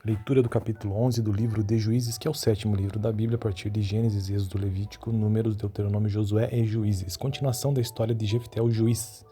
Leitura do capítulo 11 do livro de Juízes, que é o sétimo livro da Bíblia, a partir de Gênesis, Êxodo, Levítico, Números, Deuteronômio, Josué e Juízes. Continuação da história de Jefté, o juiz.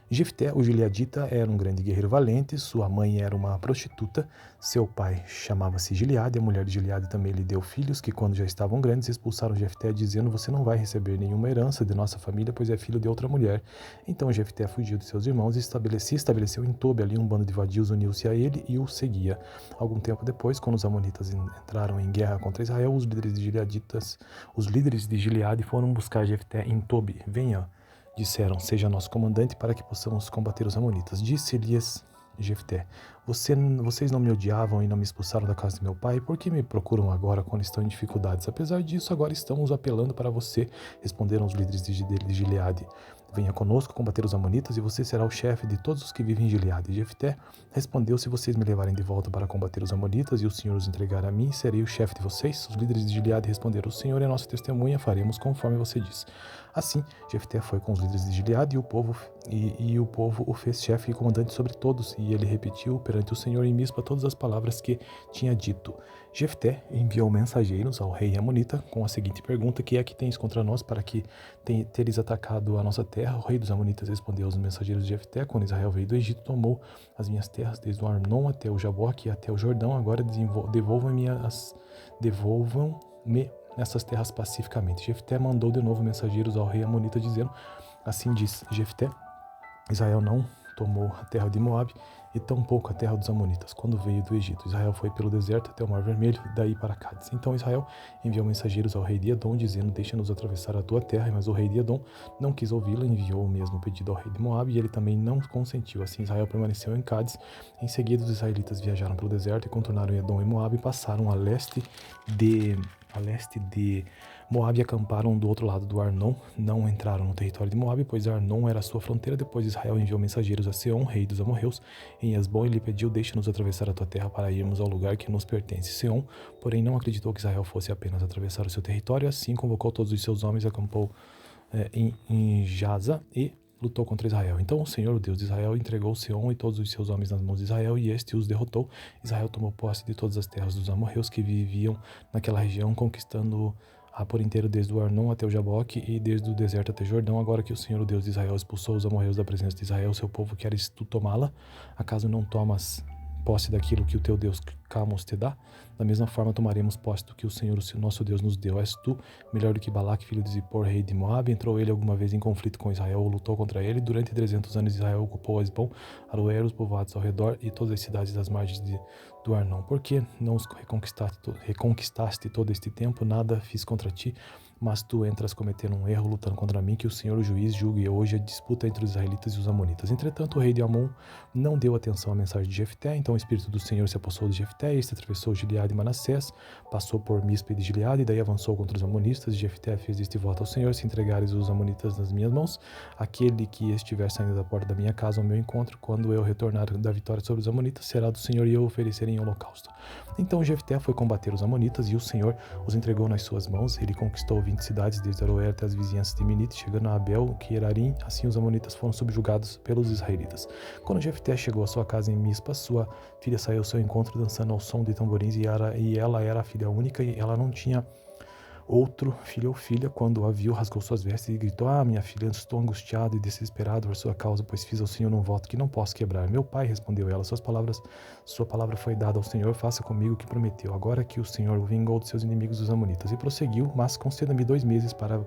Jefté, o gileadita, era um grande guerreiro valente, sua mãe era uma prostituta, seu pai chamava-se Gileade, a mulher de Gileade também lhe deu filhos, que quando já estavam grandes expulsaram Jefté, dizendo: você não vai receber nenhuma herança de nossa família, pois é filho de outra mulher. Então Jefté fugiu de seus irmãos e se estabeleceu em Tobi, ali um bando de vadios uniu-se a ele e o seguia. Algum tempo depois, quando os amonitas entraram em guerra contra Israel, os líderes de Gileade foram buscar Jefté em Tobi. Venha, disseram, seja nosso comandante para que possamos combater os amonitas. Disse-lhes Jefté: vocês não me odiavam e não me expulsaram da casa de meu pai? Por que me procuram agora quando estão em dificuldades? Apesar disso, agora estamos apelando para você, responderam os líderes de Gileade. Venha conosco combater os amonitas e você será o chefe de todos os que vivem em Gileade. Jefté respondeu: se vocês me levarem de volta para combater os amonitas e o Senhor os entregar a mim, serei o chefe de vocês? Os líderes de Gileade responderam: o Senhor é nossa testemunha, faremos conforme você diz. Assim, Jefté foi com os líderes de Gileade e o povo o fez chefe e comandante sobre todos, e ele repetiu perante o Senhor em Mispa todas as palavras que tinha dito. Jefté enviou mensageiros ao rei Amonita com a seguinte pergunta: que é que tens contra nós para que teres atacado a nossa terra? O rei dos Amonitas respondeu aos mensageiros de Jefté: quando Israel veio do Egito, tomou as minhas terras desde o Arnon até o Jaboque e até o Jordão. Agora devolvam-me nessas terras pacificamente. Jefté mandou de novo mensageiros ao rei Amonita, dizendo: assim diz Jefté: Israel não tomou a terra de Moabe e tampouco a terra dos Amonitas quando veio do Egito. Israel foi pelo deserto até o Mar Vermelho, daí para Cádiz. Então Israel enviou mensageiros ao rei de Edom, dizendo: deixa-nos atravessar a tua terra. Mas o rei de Edom não quis ouvi-la, enviou o mesmo pedido ao rei de Moabe e ele também não consentiu. Assim Israel permaneceu em Cádiz. Em seguida os israelitas viajaram pelo deserto e contornaram Edom e Moabe e passaram a leste de Moabe e acamparam do outro lado do Arnon. Não entraram no território de Moabe, pois Arnon era a sua fronteira. Depois Israel enviou mensageiros a Seom, rei dos amorreus, em Esbom, e lhe pediu: deixa-nos atravessar a tua terra para irmos ao lugar que nos pertence. Seom, porém, não acreditou que Israel fosse apenas atravessar o seu território. Assim convocou todos os seus homens, acampou em Jaza e lutou contra Israel. Então o Senhor, o Deus de Israel, entregou Seom e todos os seus homens nas mãos de Israel, e este os derrotou. Israel tomou posse de todas as terras dos amorreus que viviam naquela região, conquistando por inteiro desde o Arnon até o Jaboque e desde o deserto até Jordão. Agora que o Senhor, o Deus de Israel, expulsou os amorreus da presença de Israel, seu povo, queres tu tomá-la? Acaso não tomas posse daquilo que o teu Deus Camos te dá? Da mesma forma tomaremos posse do que o Senhor, o nosso Deus, nos deu. És tu melhor do que Balaque, filho de Zippor, rei de Moabe? Entrou ele alguma vez em conflito com Israel ou lutou contra ele? Durante 300 anos Israel ocupou Esbom, Aroer, os povoados ao redor e todas as cidades das margens do Arnon. Por que não os reconquistaste todo este tempo? Nada fiz contra ti, mas tu entras cometendo um erro, lutando contra mim, que o Senhor, o juiz, julgue hoje a disputa entre os israelitas e os amonitas. Entretanto, o rei de Amon não deu atenção à mensagem de Jefté. Então o Espírito do Senhor se apossou de Jefté, e este atravessou Gileade e Manassés, passou por Mispa de Gileade, e daí avançou contra os amonitas. E Jefté fez este voto ao Senhor: se entregares os amonitas nas minhas mãos, aquele que estiver saindo da porta da minha casa ao meu encontro, quando eu retornar da vitória sobre os amonitas, será do Senhor, e eu oferecerei em holocausto. Então Jefté foi combater os amonitas, e o Senhor os entregou nas suas mãos. Ele conquistou 20 cidades, desde Aroer até as vizinhanças de Minite, chegando a Abel, Querarim. Assim os amonitas foram subjugados pelos israelitas. Quando Jefté chegou à sua casa em Mispa, sua filha saiu ao seu encontro dançando ao som de tamborins, e ela era a filha única, e ela não tinha outro filho ou filha. Quando a viu, rasgou suas vestes e gritou: minha filha, estou angustiado e desesperado por sua causa, pois fiz ao Senhor um voto que não posso quebrar. Meu pai, respondeu ela, sua palavra foi dada ao Senhor, faça comigo o que prometeu. Agora que o Senhor o vingou dos seus inimigos, os amonitas. E prosseguiu: mas conceda-me 2 meses para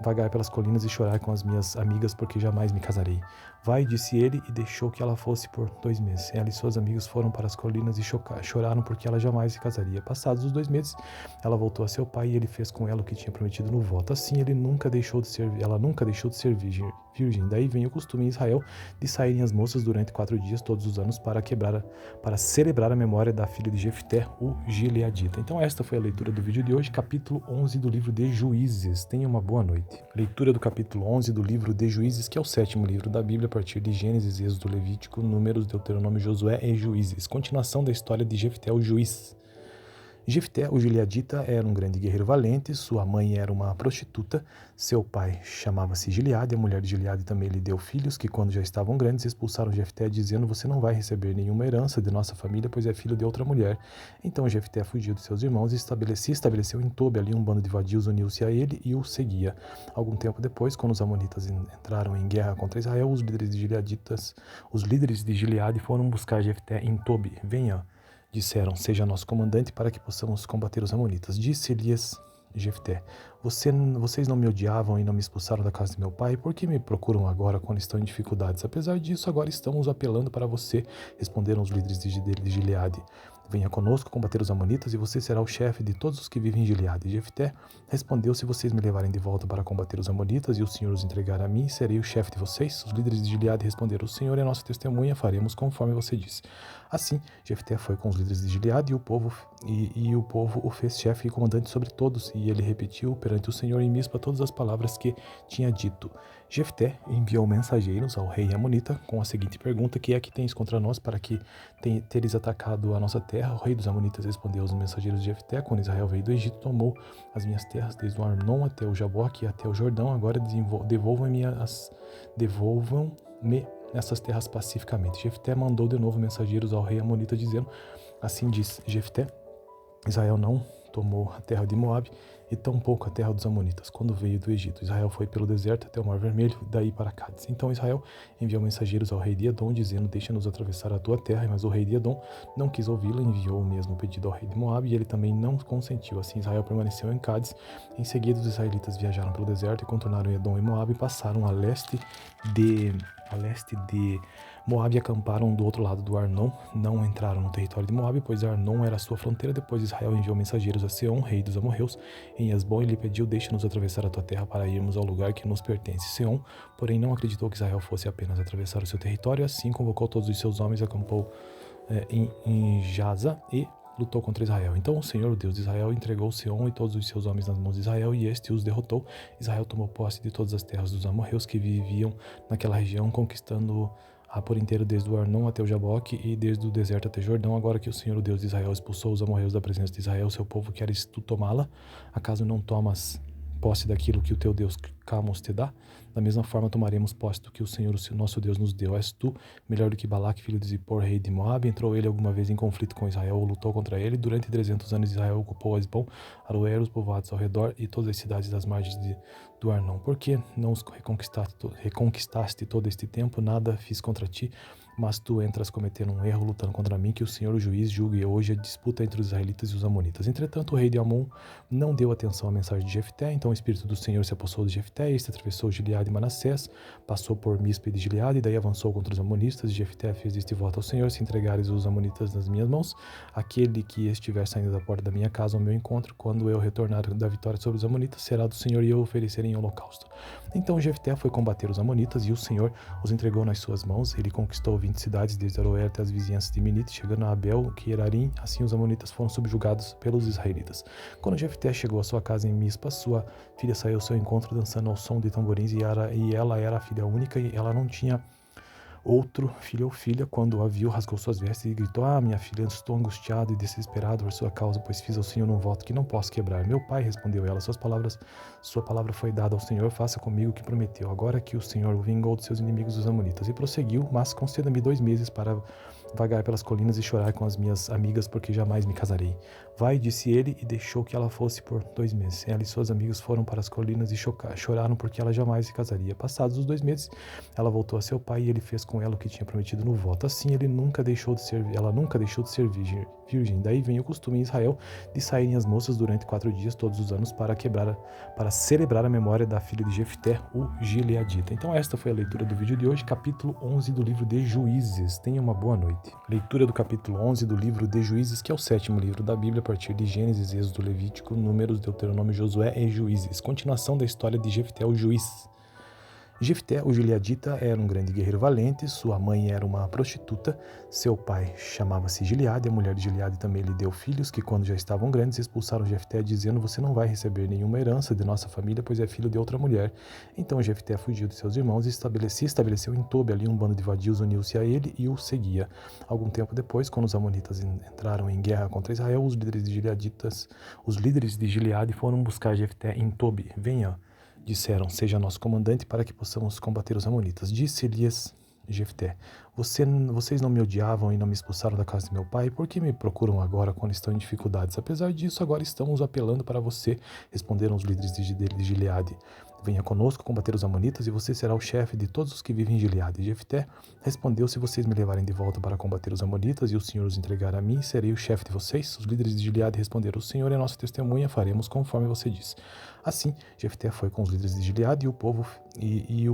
vagar pelas colinas e chorar com as minhas amigas, porque jamais me casarei. Vai, disse ele, e deixou que ela fosse por 2 meses. Ela e suas amigas foram para as colinas e choraram, porque ela jamais se casaria. Passados os 2 meses, ela voltou a seu pai, e ele fez com ela o que tinha prometido no voto. Assim ela nunca deixou de ser virgem. Daí vem o costume em Israel de saírem as moças durante 4 dias todos os anos para celebrar a memória da filha de Jefté, o gileadita. Então esta foi a leitura do vídeo de hoje, capítulo 11 do livro de Juízes. Tenha uma boa noite. Leitura do capítulo 11 do livro de Juízes, que é o sétimo livro da Bíblia, a partir de Gênesis, Êxodo, Levítico, Números, Deuteronômio, Josué e Juízes. Continuação da história de Jefté, o juiz. Jefté, o gileadita, era um grande guerreiro valente, sua mãe era uma prostituta, seu pai chamava-se Gileade, a mulher de Gileade também lhe deu filhos, que quando já estavam grandes expulsaram Jefté, dizendo: você não vai receber nenhuma herança de nossa família, pois é filho de outra mulher. Então Jefté fugiu de seus irmãos e se estabeleceu em Tobi. Ali um bando de vadios uniu-se a ele e o seguia. Algum tempo depois, quando os amonitas entraram em guerra contra Israel, os líderes de Gileade foram buscar Jefté em Tobi. Venha, disseram, seja nosso comandante para que possamos combater os amonitas. Disse-lhes Jefté: vocês não me odiavam e não me expulsaram da casa de meu pai? Por que me procuram agora quando estão em dificuldades? Apesar disso, agora estamos apelando para você, responderam os líderes de Gileade. Venha conosco combater os amonitas e você será o chefe de todos os que vivem em Gileade. Jefté respondeu: se vocês me levarem de volta para combater os amonitas e o Senhor os entregar a mim, serei o chefe de vocês? Os líderes de Gileade responderam: o Senhor é nossa testemunha, faremos conforme você disse. Assim, Jefté foi com os líderes de Gileade e o povo o fez chefe e comandante sobre todos, e ele repetiu perante o Senhor em Mispa todas as palavras que tinha dito. Jefté enviou mensageiros ao rei Amonita com a seguinte pergunta: que é que tens contra nós para que teres atacado a nossa terra? O rei dos Amonitas respondeu aos mensageiros de Jefté: quando Israel veio do Egito, tomou as minhas terras desde o Arnon até o Jaboque e até o Jordão. Agora devolvam-me essas terras pacificamente. Jefté mandou de novo mensageiros ao rei Amonita dizendo: assim diz Jefté: Israel não tomou a terra de Moabe e tampouco a terra dos Amonitas quando veio do Egito. Israel foi pelo deserto até o Mar Vermelho, daí para Cádiz. Então Israel enviou mensageiros ao rei de Edom, dizendo: deixa-nos atravessar a tua terra. Mas o rei de Edom não quis ouvi-la, enviou o mesmo pedido ao rei de Moabe e ele também não consentiu. Assim Israel permaneceu em Cádiz. Em seguida os israelitas viajaram pelo deserto e contornaram Edom e Moabe e passaram a leste de Moabe e acamparam do outro lado do Arnon. Não entraram no território de Moabe, pois Arnon era a sua fronteira. Depois Israel enviou mensageiros a Seom, rei dos amorreus, em Hesbom, e lhe pediu: deixa-nos atravessar a tua terra para irmos ao lugar que nos pertence. Seom, porém, não acreditou que Israel fosse apenas atravessar o seu território. Assim convocou todos os seus homens, acampou em Jaza e lutou contra Israel. Então o Senhor, o Deus de Israel, entregou Seom e todos os seus homens nas mãos de Israel, e este os derrotou. Israel tomou posse de todas as terras dos amorreus que viviam naquela região, conquistando por inteiro desde o Arnon até o Jaboque e desde o deserto até Jordão. Agora que o Senhor, o Deus de Israel, expulsou os amorreus da presença de Israel, seu povo, queres tu tomá-la? Acaso não tomas posse daquilo que o teu Deus Camos te dá? Da mesma forma tomaremos posse do que o Senhor, o nosso Deus, nos deu. És tu melhor do que Balaque, filho de Zippor, rei de Moabe? Entrou ele alguma vez em conflito com Israel ou lutou contra ele? Durante 300 anos Israel ocupou Hesbom, Aroer, os povoados ao redor e todas as cidades das margens do Arnon. Por que não os reconquistaste todo este tempo? Nada fiz contra ti, mas tu entras cometendo um erro lutando contra mim. Que o Senhor, o juiz, julgue hoje a disputa entre os israelitas e os amonitas. Entretanto, o rei de Amon não deu atenção à mensagem de Jefté. Então o Espírito do Senhor se apossou de Jefté. Este atravessou Gileade e Manassés, passou por Mispa e de Gileade, e daí avançou contra os amonitas. Jefté fez este voto ao Senhor: se entregares os amonitas nas minhas mãos, aquele que estiver saindo da porta da minha casa ao meu encontro, quando eu retornar da vitória sobre os amonitas, será do Senhor, e eu oferecerei em holocausto. Então Jefté foi combater os amonitas, e o Senhor os entregou nas suas mãos. Ele conquistou 20 cidades, desde Aroer até as vizinhanças de Minite, chegando a Abel, Querarim. Assim os amonitas foram subjugados pelos israelitas. Quando Jefté chegou à sua casa em Mispa, sua filha saiu ao seu encontro dançando ao som de tamborins, e ela era a filha única, e ela não tinha outro filho ou filha. Quando a viu, rasgou suas vestes e gritou: minha filha, estou angustiado e desesperado por sua causa, pois fiz ao Senhor um voto que não posso quebrar. Meu pai, respondeu ela, sua palavra foi dada ao Senhor, faça comigo o que prometeu. Agora que o Senhor o vingou dos seus inimigos, os amonitas. E prosseguiu: mas conceda-me 2 meses para vagar pelas colinas e chorar com as minhas amigas, porque jamais me casarei. Vai, disse ele, e deixou que ela fosse por 2 meses. Ela e suas amigas foram para as colinas e choraram, porque ela jamais se casaria. Passados os 2 meses, ela voltou a seu pai, e ele fez com ela o que tinha prometido no voto. Assim ela nunca deixou de ser virgem. Daí vem o costume em Israel de saírem as moças durante 4 dias todos os anos para celebrar a memória da filha de Jefté, o gileadita. Então esta foi a leitura do vídeo de hoje, capítulo 11 do livro de Juízes. Tenha uma boa noite. Leitura do capítulo 11 do livro de Juízes, que é o 7º livro da Bíblia, a partir de Gênesis, Êxodo, Levítico, Números, Deuteronômio, Josué e Juízes. Continuação da história de Jefté, o juiz. Jefté, o gileadita, era um grande guerreiro valente, sua mãe era uma prostituta, seu pai chamava-se Gileade, a mulher de Gileade também lhe deu filhos, que quando já estavam grandes expulsaram Jefté, dizendo: você não vai receber nenhuma herança de nossa família, pois é filho de outra mulher. Então Jefté fugiu de seus irmãos e se estabeleceu em Tobi. Ali um bando de vadios uniu-se a ele e o seguia. Algum tempo depois, quando os amonitas entraram em guerra contra Israel, os líderes de Gileade foram buscar Jefté em Tobi. Venha, disseram, seja nosso comandante para que possamos combater os amonitas. Disse-lhes Jefté: vocês não me odiavam e não me expulsaram da casa de meu pai? Por que me procuram agora quando estão em dificuldades? Apesar disso, agora estamos apelando para você, responderam os líderes de Gileade. Venha conosco combater os amonitas e você será o chefe de todos os que vivem em Gileade. Jefté respondeu: se vocês me levarem de volta para combater os amonitas e o Senhor os entregar a mim, serei o chefe de vocês? Os líderes de Gileade responderam: o Senhor é nossa testemunha, faremos conforme você diz. Assim, Jefté foi com os líderes de Gileade e o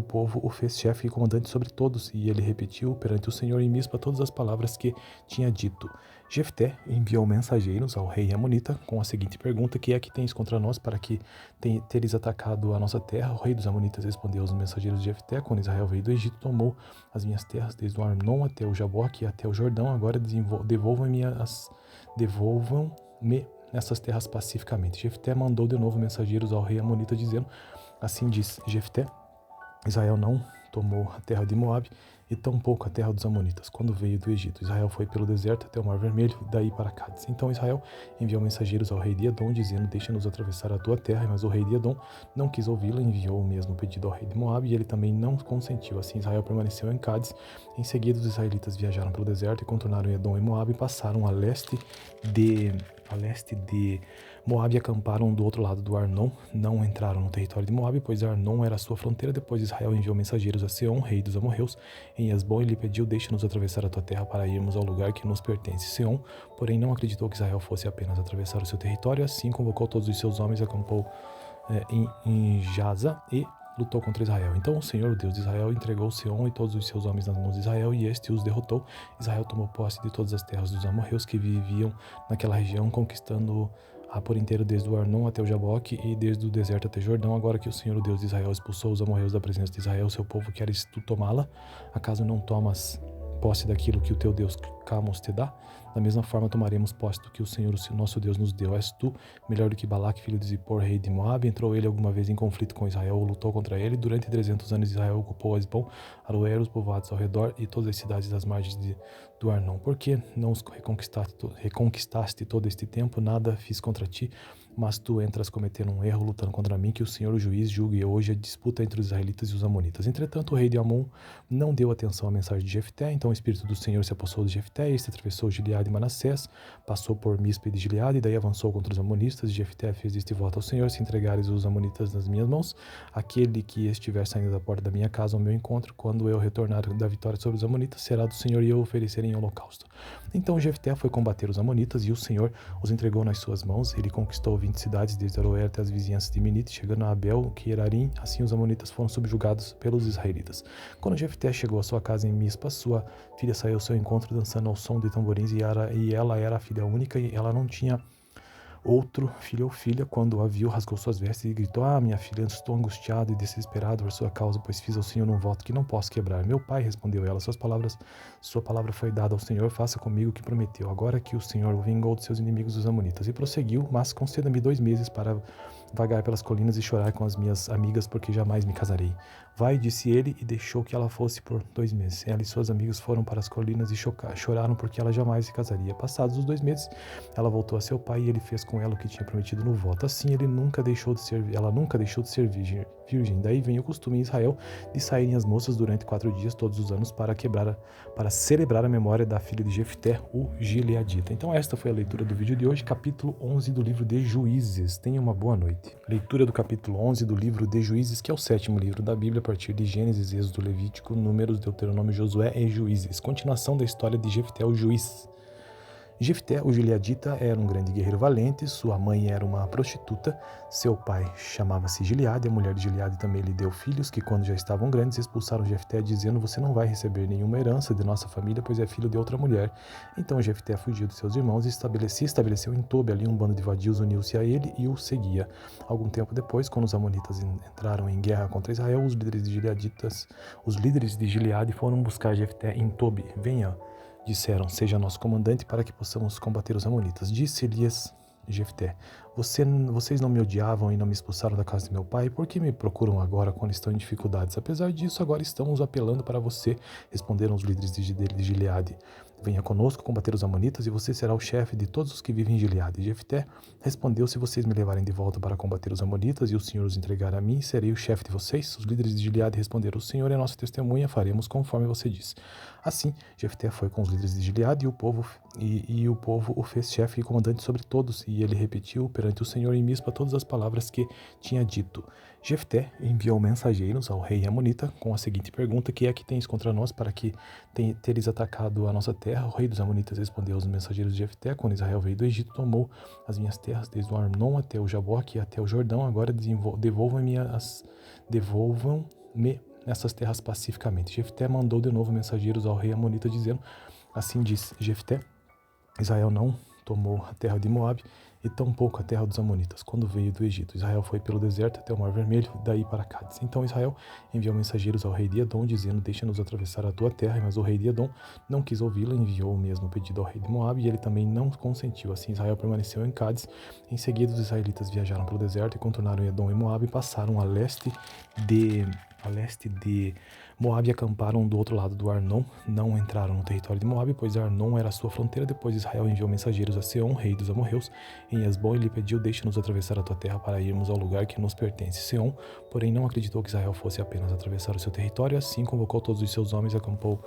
povo o fez chefe e comandante sobre todos, e ele repetiu perante o Senhor em Mispa todas as palavras que tinha dito. Jefté enviou mensageiros ao rei Amonita com a seguinte pergunta: que é que tens contra nós para que teres atacado a nossa terra? O rei dos Amonitas respondeu aos mensageiros de Jefté: quando Israel veio do Egito, tomou as minhas terras desde o Arnon até o Jaboque e até o Jordão. Agora devolvam-me nessas terras pacificamente. Jefté mandou de novo mensageiros ao rei Amonita dizendo: assim diz Jefté: Israel não tomou a terra de Moabe e tampouco a terra dos Amonitas, quando veio do Egito. Israel foi pelo deserto até o Mar Vermelho, daí para Cádiz. Então Israel enviou mensageiros ao rei de Edom, dizendo: deixa-nos atravessar a tua terra. Mas o rei de Edom não quis ouvi-lo, enviou o mesmo pedido ao rei de Moabe, e ele também não consentiu. Assim Israel permaneceu em Cádiz. Em seguida os israelitas viajaram pelo deserto e contornaram Edom e Moabe e passaram a leste de Moabe e acamparam do outro lado do Arnon. Não entraram no território de Moabe, pois Arnon era a sua fronteira. Depois Israel enviou mensageiros a Seom, rei dos amorreus, em Hesbom, e lhe pediu: deixa-nos atravessar a tua terra para irmos ao lugar que nos pertence. Seom, porém, não acreditou que Israel fosse apenas atravessar o seu território. Assim convocou todos os seus homens, acampou em Jaza e lutou contra Israel. Então o Senhor, o Deus de Israel, entregou Seom e todos os seus homens nas mãos de Israel, e este os derrotou. Israel tomou posse de todas as terras dos amorreus que viviam naquela região, conquistando por inteiro desde o Arnon até o Jaboque e desde o deserto até Jordão. Agora que o Senhor, o Deus de Israel, expulsou os amorreus da presença de Israel, seu povo, queres tu tomá-la? Acaso não tomas posse daquilo que o teu Deus Camos te dá? Da mesma forma tomaremos posse do que o Senhor, o nosso Deus, nos deu. És tu melhor do que Balaque, filho de Zippor, rei de Moabe? Entrou ele alguma vez em conflito com Israel ou lutou contra ele? Durante 300 anos Israel ocupou Hesbom, Aroer, os povoados ao redor e todas as cidades das margens do Arnon. Por que não os reconquistaste todo este tempo? Nada fiz contra ti, mas tu entras cometendo um erro, lutando contra mim. Que o Senhor, o juiz, julgue hoje a disputa entre os israelitas e os amonitas. Entretanto, o rei de Amon não deu atenção à mensagem de Jefté. Então o Espírito do Senhor se apossou de Jefté, e este atravessou Gileade e Manassés, passou por Mispa e de Gileade, e daí avançou contra os amonitas. Jefté fez este voto ao Senhor: se entregares os amonitas nas minhas mãos, aquele que estiver saindo da porta da minha casa ao meu encontro, quando eu retornar da vitória sobre os amonitas, será do Senhor, e eu oferecer em holocausto. Então Jefté foi combater os amonitas, e o Senhor os entregou nas suas mãos. Ele conquistou 20 cidades, desde Aroer até as vizinhanças de Minite, chegando a Abel, Querarim. Assim os amonitas foram subjugados pelos israelitas. Quando Jefté chegou à sua casa em Mispa, sua filha saiu ao seu encontro dançando ao som de tamborins, e ela era a filha única, e ela não tinha outro filho ou filha. Quando a viu, rasgou suas vestes e gritou: minha filha, estou angustiado e desesperado por sua causa, pois fiz ao Senhor um voto que não posso quebrar. Meu pai, respondeu ela, sua palavra foi dada ao Senhor, faça comigo o que prometeu. Agora que o Senhor vingou dos seus inimigos os amonitas. E prosseguiu: mas conceda-me 2 meses para vagar pelas colinas e chorar com as minhas amigas, porque jamais me casarei. Vai, disse ele, e deixou que ela fosse por 2 meses. Ela e suas amigas foram para as colinas e choraram, porque ela jamais se casaria. Passados os 2 meses, ela voltou a seu pai, e ele fez com ela o que tinha prometido no voto. Assim, ela nunca deixou de ser virgem. Daí vem o costume em Israel de saírem as moças durante 4 dias todos os anos para celebrar a memória da filha de Jefté, o gileadita. Então esta foi a leitura do vídeo de hoje, capítulo 11 do livro de Juízes. Tenha uma boa noite. Leitura do capítulo 11 do livro de Juízes, que é o 7º livro da Bíblia, a partir de Gênesis, Êxodo, Levítico, Números, Deuteronômio, Josué e Juízes. Continuação da história de Jefté, o juiz. Jefté, o gileadita, era um grande guerreiro valente, sua mãe era uma prostituta, seu pai chamava-se Gileade, a mulher de Gileade também lhe deu filhos, que quando já estavam grandes expulsaram Jefté, dizendo: você não vai receber nenhuma herança de nossa família, pois é filho de outra mulher. Então Jefté fugiu de seus irmãos e se estabeleceu em Tobi, ali um bando de vadios uniu-se a ele e o seguia. Algum tempo depois, quando os amonitas entraram em guerra contra Israel, os líderes de Gileade foram buscar Jefté em Tobi. Venha, disseram, seja nosso comandante para que possamos combater os amonitas. Disse-lhes Jefté: vocês não me odiavam e não me expulsaram da casa de meu pai? Por que me procuram agora quando estão em dificuldades? Apesar disso, agora estamos apelando para você, responderam os líderes de Gileade. Venha conosco combater os amonitas e você será o chefe de todos os que vivem em Gileade. Jefté respondeu: se vocês me levarem de volta para combater os amonitas e o Senhor os entregar a mim, serei o chefe de vocês? Os líderes de Gileade responderam: o Senhor é nossa testemunha, faremos conforme você diz. Assim, Jefté foi com os líderes de Gileade e o povo o fez chefe e comandante sobre todos, e ele repetiu perante o Senhor em Mispa todas as palavras que tinha dito. Jefté enviou mensageiros ao rei Amonita com a seguinte pergunta: que é que tens contra nós para que teres atacado a nossa terra? O rei dos Amonitas respondeu aos mensageiros de Jefté: quando Israel veio do Egito, tomou as minhas terras desde o Arnon até o Jaboque e até o Jordão. Agora devolvam-me essas terras pacificamente. Jefté mandou de novo mensageiros ao rei Amonita dizendo: assim disse Jefté: Israel não tomou a terra de Moabe e tampouco a terra dos Amonitas, quando veio do Egito. Israel foi pelo deserto até o Mar Vermelho, daí para Cádiz. Então Israel enviou mensageiros ao rei de Edom, dizendo: deixa-nos atravessar a tua terra. Mas o rei de Edom não quis ouvi-lo, enviou o mesmo pedido ao rei de Moabe, e ele também não consentiu. Assim Israel permaneceu em Cádiz. Em seguida, os israelitas viajaram pelo deserto e contornaram Edom e Moabe, e passaram a leste de Moabe e acamparam do outro lado do Arnon. Não entraram no território de Moabe, pois Arnon era a sua fronteira. Depois Israel enviou mensageiros a Seom, rei dos amorreus, em Esbom, e lhe pediu: deixa-nos atravessar a tua terra para irmos ao lugar que nos pertence. Seom, porém, não acreditou que Israel fosse apenas atravessar o seu território. Assim convocou todos os seus homens, acampou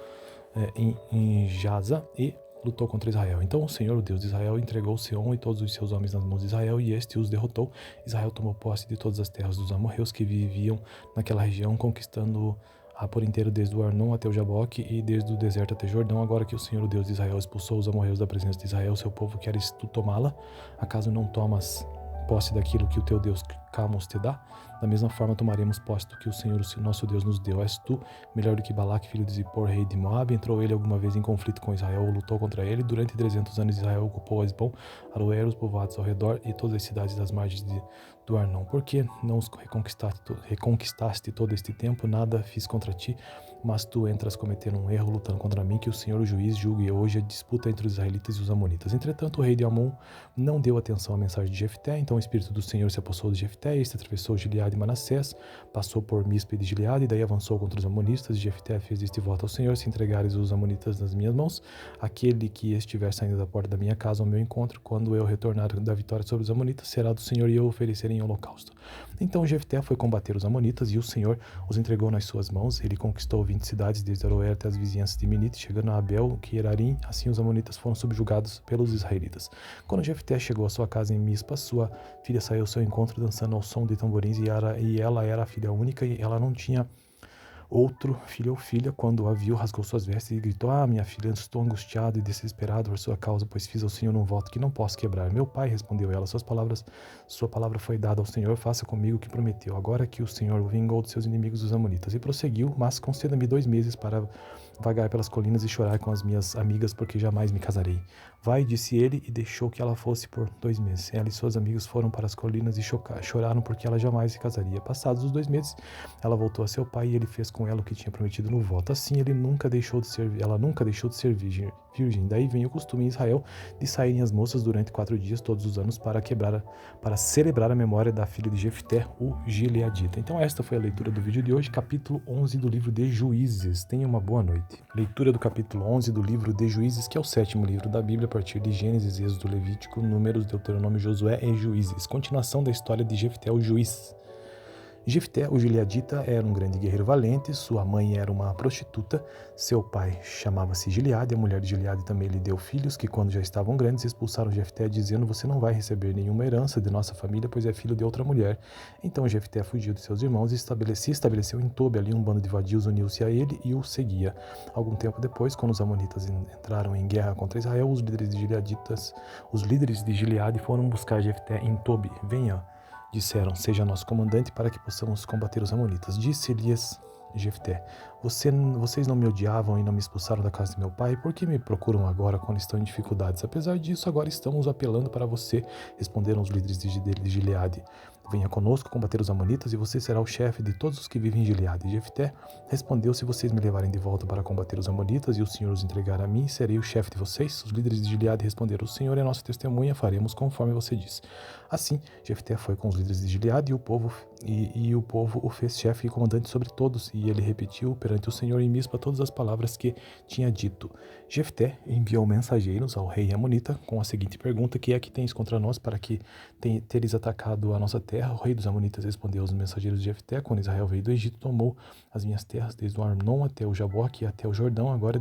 em Jaza e lutou contra Israel. Então o Senhor, o Deus de Israel, entregou Seom e todos os seus homens nas mãos de Israel, e este os derrotou. Israel tomou posse de todas as terras dos amorreus que viviam naquela região, conquistando-a por inteiro desde o Arnon até o Jaboque e desde o deserto até Jordão. Agora que o Senhor, o Deus de Israel, expulsou os amorreus da presença de Israel, seu povo, queres tu tomá-la? Acaso não tomas posse daquilo que o teu Deus Camos te dá? Da mesma forma tomaremos posse do que o Senhor, o nosso Deus, nos deu. És tu melhor do que Balaque, filho de Zippor, rei de Moabe? Entrou ele alguma vez em conflito com Israel ou lutou contra ele? Durante 300 anos Israel ocupou Esbom, Aroer, os povoados ao redor e todas as cidades das margens do Arnon. Por que não os reconquistaste todo este tempo? Nada fiz contra ti, mas tu entras cometendo um erro, lutando contra mim, que o Senhor, o juiz, julgue hoje a disputa entre os israelitas e os amonitas. Entretanto, o rei de Amon não deu atenção à mensagem de Jefté. Então o Espírito do Senhor se apossou de Jefté, e este atravessou Gileade e Manassés, passou por Mispe de Gileade, e daí avançou contra os amonitas. E Jefté fez este voto ao Senhor: se entregares os amonitas nas minhas mãos, aquele que estiver saindo da porta da minha casa ao meu encontro, quando eu retornar da vitória sobre os amonitas, será do Senhor, e eu oferecerei em holocausto. Então Jefté foi combater os amonitas, e o Senhor os entregou nas suas mãos. Ele conquistou 20 cidades, desde Aroer até as vizinhanças de Minite, chegando a Abel, Querarim. Assim os amonitas foram subjugados pelos israelitas. Quando Jefté chegou à sua casa em Mispa, sua filha saiu ao seu encontro dançando ao som de tamborins, e ela era a filha única, e ela não tinha outro filho ou filha. Quando a viu, rasgou suas vestes e gritou: minha filha, estou angustiado e desesperado por sua causa, pois fiz ao Senhor um voto que não posso quebrar. Meu pai, respondeu ela, sua palavra foi dada ao Senhor, faça comigo o que prometeu. Agora que o Senhor o vingou dos seus inimigos, os amonitas. E prosseguiu: mas conceda-me 2 meses para vagar pelas colinas e chorar com as minhas amigas, porque jamais me casarei. Vai, disse ele, e deixou que ela fosse por 2 meses. Ela e seus amigos foram para as colinas e choraram, porque ela jamais se casaria. Passados os 2 meses, ela voltou a seu pai, e ele fez com ela o que tinha prometido no voto. Assim, ela nunca deixou de ser virgem. Daí vem o costume em Israel de saírem as moças durante 4 dias todos os anos para celebrar a memória da filha de Jefté, o gileadita. Então esta foi a leitura do vídeo de hoje, capítulo 11 do livro de Juízes. Tenha uma boa noite. Leitura do capítulo 11 do livro de Juízes, que é o 7º livro da Bíblia, a partir de Gênesis, Êxodo, Levítico, Números, Deuteronômio, Josué e Juízes. Continuação da história de Jefté, o juiz. Jefté, o gileadita, era um grande guerreiro valente, sua mãe era uma prostituta, seu pai chamava-se Gileade, a mulher de Gileade também lhe deu filhos, que quando já estavam grandes expulsaram Jefté, dizendo: você não vai receber nenhuma herança de nossa família, pois é filho de outra mulher. Então Jefté fugiu de seus irmãos e se estabeleceu em Tobi. Ali um bando de vadios uniu-se a ele e o seguia. Algum tempo depois, quando os amonitas entraram em guerra contra Israel, os líderes de Gileade foram buscar Jefté em Tobi. Venha, disseram, seja nosso comandante para que possamos combater os amonitas. Disse-lhes Jefté: vocês não me odiavam e não me expulsaram da casa de meu pai? Por que me procuram agora quando estão em dificuldades? Apesar disso, agora estamos apelando para você, responderam os líderes de Gileade. Venha conosco combater os amonitas e você será o chefe de todos os que vivem em Gileade. Jefté respondeu: se vocês me levarem de volta para combater os amonitas e o Senhor os entregar a mim, serei o chefe de vocês? Os líderes de Gileade responderam: o Senhor é nossa testemunha, faremos conforme você diz. Assim, Jefté foi com os líderes de Gileade e o povo o fez chefe e comandante sobre todos, e ele repetiu perante o Senhor em Mispa todas as palavras que tinha dito. Jefté enviou mensageiros ao rei Amonita com a seguinte pergunta: que é que tens contra nós para que teres atacado a nossa terra? O rei dos Amonitas respondeu aos mensageiros de Jefté: quando Israel veio do Egito, tomou as minhas terras desde o Arnon até o Jaboque e até o Jordão. Agora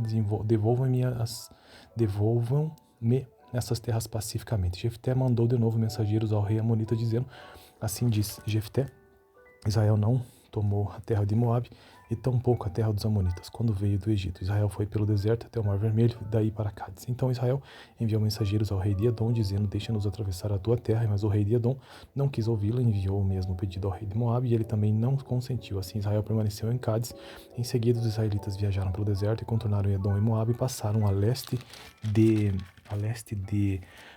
devolvam-me essas terras pacificamente. Jefté mandou de novo mensageiros ao rei Amonita dizendo: assim diz Jefté: Israel não tomou a terra de Moabe e tampouco a terra dos Amonitas quando veio do Egito. Israel foi pelo deserto até o Mar Vermelho, daí para Cádiz. Então Israel enviou mensageiros ao rei de Edom, dizendo: deixa-nos atravessar a tua terra. Mas o rei de Edom não quis ouvi-la, enviou o mesmo pedido ao rei de Moabe, e ele também não consentiu. Assim Israel permaneceu em Cádiz. Em seguida os israelitas viajaram pelo deserto e contornaram Edom e Moabe, e passaram a leste de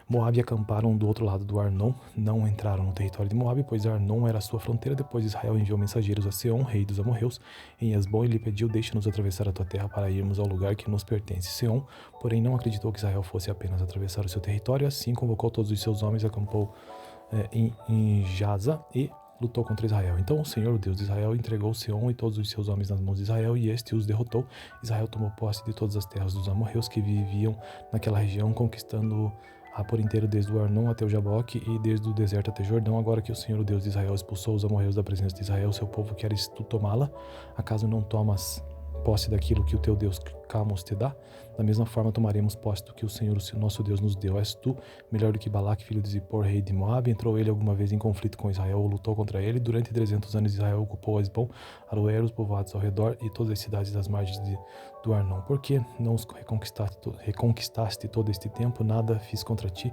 Moabe e acamparam do outro lado do Arnon. Não entraram no território de Moabe, pois Arnon era a sua fronteira. Depois Israel enviou mensageiros a Seom, rei dos amorreus, em Esbom, e lhe pediu: deixa-nos atravessar a tua terra para irmos ao lugar que nos pertence. Seom, porém, não acreditou que Israel fosse apenas atravessar o seu território. Assim convocou todos os seus homens, acampou em Jaza e lutou contra Israel. Então o Senhor, o Deus de Israel, entregou Seom e todos os seus homens nas mãos de Israel, e este os derrotou. Israel tomou posse de todas as terras dos amorreus que viviam naquela região, conquistando-a por inteiro, desde o Arnon até o Jaboque e desde o deserto até Jordão. Agora que o Senhor, o Deus de Israel, expulsou os amorreus da presença de Israel, seu povo, queres tu tomá-la? Acaso não tomas posse daquilo que o teu Deus Camos te dá? Da mesma forma tomaremos posse do que o Senhor, o nosso Deus, nos deu. És tu melhor do que Balaque, filho de Zippor, rei de Moabe? Entrou ele alguma vez em conflito com Israel ou lutou contra ele? Durante 300 anos Israel ocupou Esbom, Aroer, os povoados ao redor e todas as cidades das margens do Arnon. Por que não os reconquistaste todo este tempo? Nada fiz contra ti,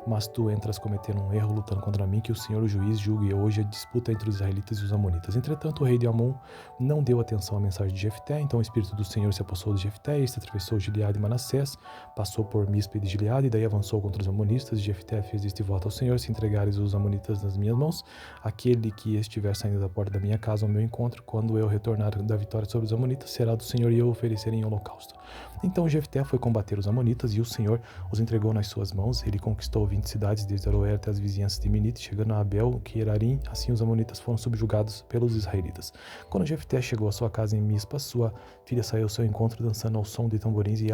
mas tu entras cometendo um erro, lutando contra mim. Que o Senhor, o juiz, julgue hoje a disputa entre os israelitas e os amonitas. Entretanto, o rei de Amon não deu atenção à mensagem de Jefté. Então o Espírito do Senhor se apossou de Jefté. Este atravessou Gileade e Manassés, passou por Mispa e de Gileade, e daí avançou contra os amonitas. Jefté fez este voto ao Senhor: se entregares os amonitas nas minhas mãos, aquele que estiver saindo da porta da minha casa ao meu encontro, quando eu retornar da vitória sobre os amonitas, será do Senhor, e eu oferecer em holocausto. Então Jefté foi combater os amonitas, e o Senhor os entregou nas suas mãos. Ele conquistou 20 cidades, desde Aroer até as vizinhanças de Minite, chegando a Abel, Querarim. Assim os amonitas foram subjugados pelos israelitas. Quando Jefté chegou à sua casa em Mispa, sua filha saiu ao seu encontro dançando ao som de tamborins, e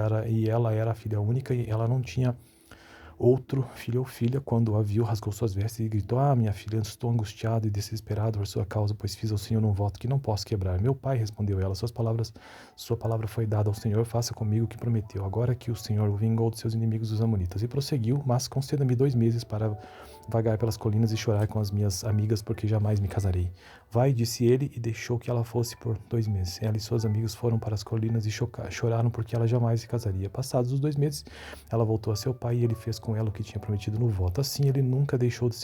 ela era a filha única, e ela não tinha outro filho ou filha. Quando a viu, rasgou suas vestes e gritou: minha filha, estou angustiado e desesperado por sua causa, pois fiz ao Senhor um voto que não posso quebrar. Meu pai, respondeu ela, sua palavra foi dada ao Senhor, faça comigo o que prometeu. Agora que o Senhor o vingou dos seus inimigos, os amonitas. E prosseguiu: mas conceda-me 2 meses para vagar pelas colinas e chorar com as minhas amigas, porque jamais me casarei. Vai, disse ele, e deixou que ela fosse por 2 meses. Ela e suas amigas foram para as colinas e choraram, porque ela jamais se casaria. Passados os 2 meses, ela voltou a seu pai, e ele fez com ela o que tinha prometido no voto. Assim ela nunca deixou de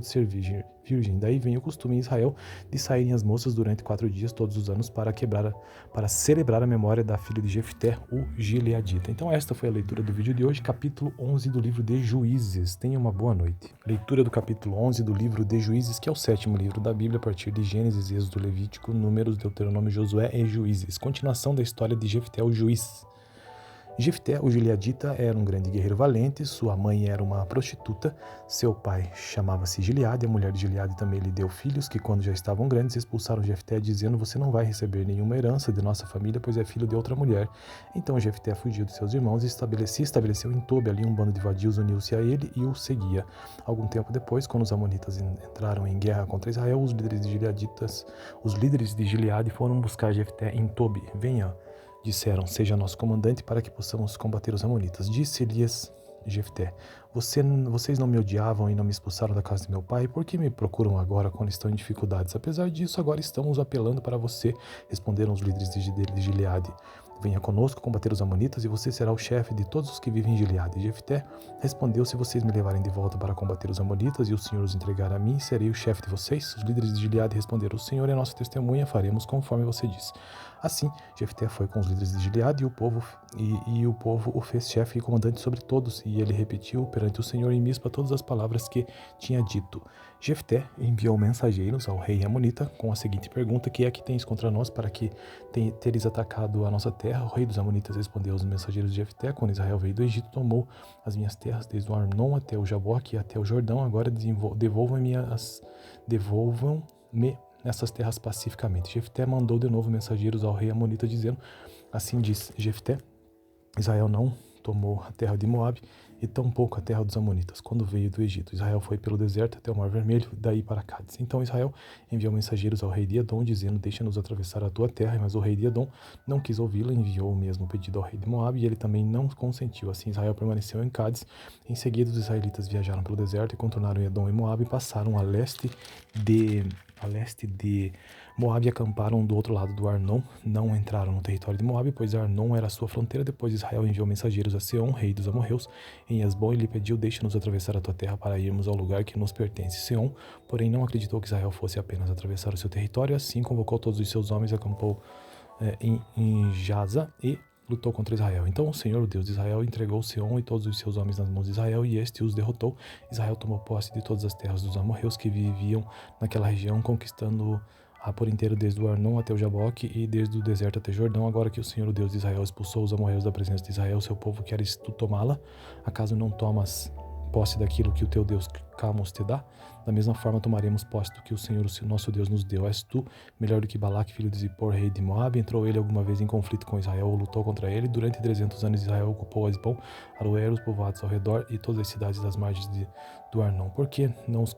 ser virgem. Daí vem o costume em Israel de saírem as moças durante 4 dias todos os anos para celebrar a memória da filha de Jefté, o gileadita. Então esta foi a leitura do vídeo de hoje, capítulo 11 do livro de Juízes. Tenha uma boa noite. Leitura do capítulo 11 do livro de Juízes, que é o 7º livro da Bíblia, a partir de Gênesis, Êxodo, Levítico, Números, Deuteronômio, Josué e Juízes. Continuação da história de Jefté, o juiz. Jefté, o gileadita, era um grande guerreiro valente, sua mãe era uma prostituta, seu pai chamava-se Gileade, a mulher de Gileade também lhe deu filhos, que quando já estavam grandes expulsaram Jefté, dizendo: você não vai receber nenhuma herança de nossa família, pois é filho de outra mulher. Então Jefté fugiu de seus irmãos e se estabeleceu em Tobi. Ali um bando de vadios uniu-se a ele e o seguia. Algum tempo depois, quando os amonitas entraram em guerra contra Israel, os líderes de Gileade foram buscar Jefté em Tobi. Venha, disseram, seja nosso comandante para que possamos combater os amonitas. Disse-lhes Jefté: vocês não me odiavam e não me expulsaram da casa de meu pai? Por que me procuram agora quando estão em dificuldades? Apesar disso, agora estamos apelando para você, responderam os líderes de Gileade. Venha conosco combater os amonitas e você será o chefe de todos os que vivem em Gileade. Jefté respondeu: se vocês me levarem de volta para combater os amonitas e o Senhor os entregar a mim, serei o chefe de vocês? Os líderes de Gileade responderam: o Senhor é nossa testemunha, faremos conforme você diz. Assim, Jefté foi com os líderes de Gileade e o povo o fez chefe e comandante sobre todos, e ele repetiu perante o Senhor em Mispa todas as palavras que tinha dito. Jefté enviou mensageiros ao rei amonita com a seguinte pergunta: que é que tens contra nós para que teres atacado a nossa terra? O rei dos amonitas respondeu aos mensageiros de Jefté: quando Israel veio do Egito, tomou as minhas terras desde o Arnon até o Jaboque e até o Jordão. Agora devolvam-me essas terras pacificamente. Jefté mandou de novo mensageiros ao rei amonita, dizendo: assim diz Jefté: Israel não tomou a terra de Moabe e tampouco a terra dos amonitas. Quando veio do Egito, Israel foi pelo deserto até o Mar Vermelho, daí para Cádiz. Então Israel enviou mensageiros ao rei de Edom, dizendo: deixa-nos atravessar a tua terra. Mas o rei de Edom não quis ouvi-lo, enviou o mesmo pedido ao rei de Moabe, e ele também não consentiu. Assim Israel permaneceu em Cádiz. Em seguida, os israelitas viajaram pelo deserto e contornaram Edom e Moabe e passaram a leste de Moabe e acamparam do outro lado do Arnon. Não entraram no território de Moabe, pois Arnon era a sua fronteira. Depois Israel enviou mensageiros a Seom, rei dos amorreus, em Hesbom, e lhe pediu: deixa-nos atravessar a tua terra para irmos ao lugar que nos pertence. Seom, porém, não acreditou que Israel fosse apenas atravessar o seu território. Assim convocou todos os seus homens, acampou em Jaza e lutou contra Israel. Então o Senhor, o Deus de Israel, entregou Seom e todos os seus homens nas mãos de Israel, e este os derrotou. Israel tomou posse de todas as terras dos amorreus que viviam naquela região, conquistando-a por inteiro desde o Arnon até o Jaboque e desde o deserto até Jordão. Agora que o Senhor, o Deus de Israel, expulsou os amorreus da presença de Israel, seu povo, queres tu tomá-la? Acaso não tomas posse daquilo que o teu Deus Camos te dá? Da mesma forma tomaremos posse do que o Senhor, o nosso Deus, nos deu. És tu melhor do que Balaque, filho de Zippor, rei de Moabe? Entrou ele alguma vez em conflito com Israel ou lutou contra ele? Durante 300 anos Israel ocupou Hesbom, Aroer, os povoados ao redor e todas as cidades das margens do Arnon. Por que não os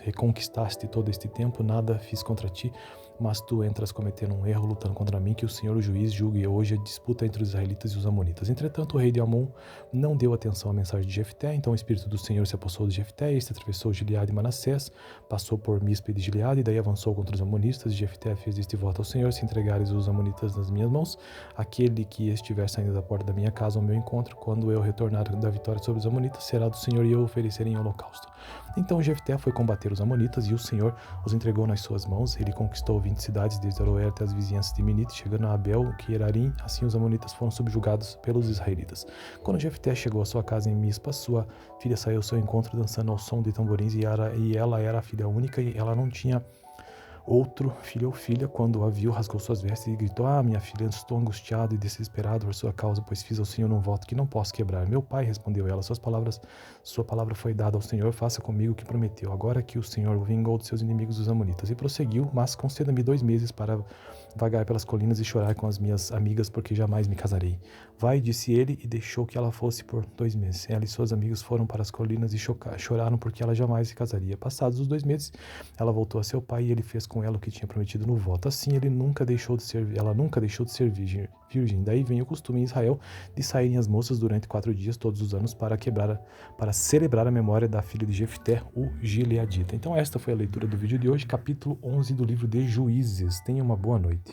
reconquistaste todo este tempo? Nada fiz contra ti, mas tu entras cometendo um erro, lutando contra mim. Que o Senhor, o juiz, julgue hoje a disputa entre os israelitas e os amonitas. Entretanto, o rei de Amon não deu atenção à mensagem de Jefté. Então o espírito do Senhor se apossou de Jefté, e este atravessou Gileade e Manassés, passou por Mispa de Gileade, e daí avançou contra os amonitas. Jefté fez este voto ao Senhor: se entregares os amonitas nas minhas mãos, aquele que estiver saindo da porta da minha casa ao meu encontro, quando eu retornar da vitória sobre os amonitas, será do Senhor, e eu oferecerei em holocausto. Então Jefté foi combater os amonitas, e o Senhor os entregou nas suas mãos. Ele conquistou 20 cidades, desde Aroer até as vizinhanças de Minite, chegando a Abel, Querarim. Assim os amonitas foram subjugados pelos israelitas. Quando Jefté chegou à sua casa em Mispa, sua filha saiu ao seu encontro dançando ao som de tamborins, e ela era a filha única, e ela não tinha outro filho ou filha. Quando a viu, rasgou suas vestes e gritou: minha filha, estou angustiado e desesperado por sua causa, pois fiz ao Senhor um voto que não posso quebrar. Meu pai, respondeu ela, sua palavra foi dada ao Senhor, faça comigo o que prometeu. Agora que o Senhor vingou dos seus inimigos os amonitas. E prosseguiu: mas conceda-me 2 meses para vagar pelas colinas e chorar com as minhas amigas, porque jamais me casarei. Vai, disse ele, e deixou que ela fosse por 2 meses. Ela e suas amigas foram para as colinas e choraram, porque ela jamais se casaria. Passados os 2 meses, ela voltou a seu pai, e ele fez com ela o que tinha prometido no voto. Assim, ela nunca deixou de ser virgem. Daí vem o costume em Israel de saírem as moças durante 4 dias todos os anos para celebrar a memória da filha de Jefté, o gileadita. Então esta foi a leitura do vídeo de hoje, capítulo 11 do livro de Juízes. Tenha uma boa noite.